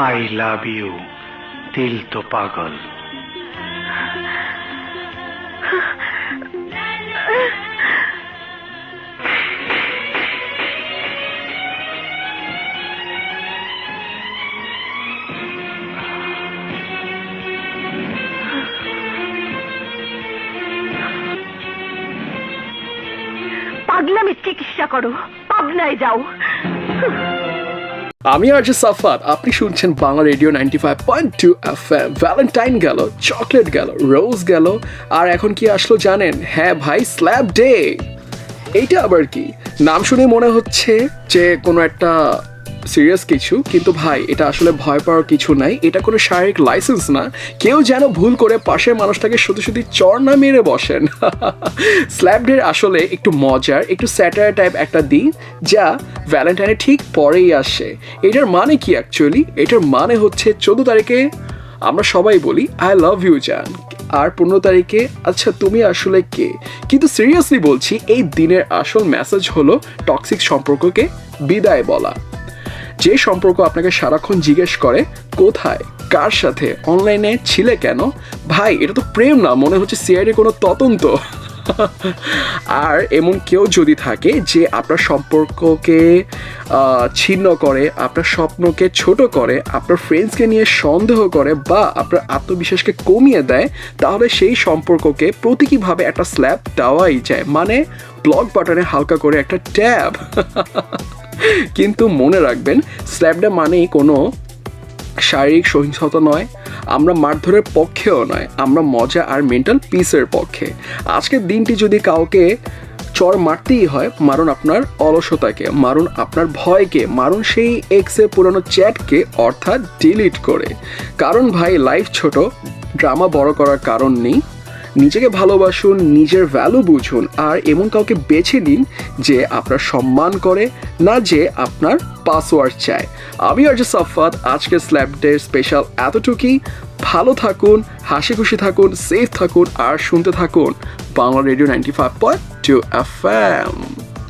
I love you दिल तो पागल। পাগলামি চিকিৎসা করো, পাবনায় যাও। আমি আরজে সাফাত, আপনি শুনছেন বাংলা রেডিও 95.2 FM। ভ্যালেন্টাইন গেল, চকলেট গেল, রোজ গেল, আর এখন কি আসলো জানেন? হ্যাঁ ভাই, স্ল্যাব ডে। এইটা আবার কি? নাম শুনে মনে হচ্ছে যে কোনো একটা সিরিয়াস কিছু, কিন্তু ভাই এটা আসলে ভয় পাওয়ার কিছু নাই। এটা কোনো শারীরিক লাইসেন্স না। কেউ যেন ভুল করে পাশের মানুষটাকে শুধু শুধু চর না মেরে বসেন। স্ল্যাব ডে আসলে একটু মজার, একটু স্যাটার টাইপ একটা দিন, যা ভ্যালেন্টাইনের ঠিক পরেই আসে। এটার মানে কি অ্যাকচুয়ালি? এটার মানে হচ্ছে 14 তারিখে আমরা সবাই বলি আই লাভ ইউ জান, আর 15 তারিখে আচ্ছা তুমি আসলে কে। কিন্তু সিরিয়াসলি বলছি, এই দিনের আসল মেসেজ হলো টক্সিক সম্পর্ককে বিদায় বলা। যে সম্পর্ক আপনাকে সারাক্ষণ জিজ্ঞেস করে কোথায়, কার সাথে, অনলাইনে ছিলে কেন, ভাই এটা তো প্রেম না, মনে হচ্ছে সিআইডি কোনো তদন্ত। আর এমন কেউ যদি থাকে যে আপনার সম্পর্ককে ছিন্ন করে, আপনার স্বপ্নকে ছোট করে, আপনার ফ্রেন্ডসকে নিয়ে সন্দেহ করে, বা আপনার আত্মবিশ্বাসকে কমিয়ে দেয়, তাহলে সেই সম্পর্ককে প্রতীকীভাবে একটা স্ল্যাব দেওয়াই যায়, মানে ব্লক বাটনে হালকা করে একটা ট্যাব। কিন্তু মনে রাখবেন, স্ল্যাবটা মানেই কোনো শারীরিক সহিংসতা নয়, আমরা মারধরের পক্ষেও নয়, আমরা মজা আর মেন্টাল পিসের পক্ষে। আজকের দিনটি যদি কাউকে চর মারতেই হয়, মারুন আপনার অলসতাকে, মারুন আপনার ভয়কে, মারুন সেই এক্সের পুরনো চ্যাটকে, অর্থাৎ ডিলিট করে। কারণ ভাই লাইফ ছোট, ড্রামা বড় করার কারণ নেই। নিজেকে ভালোবাসুন, নিজের ভ্যালু বুঝুন, আর এমন কাউকে বেছে নিন যে আপনার সম্মান করে, না যে আপনার পাসওয়ার্ড চায়। আমি আরজে সাফাত, আজকের স্ল্যাব ডে স্পেশাল এতটুকুই। ভালো থাকুন, হাসি খুশি থাকুন, সেফ থাকুন, আর শুনতে থাকুন বাংলা রেডিও 95.2 FM।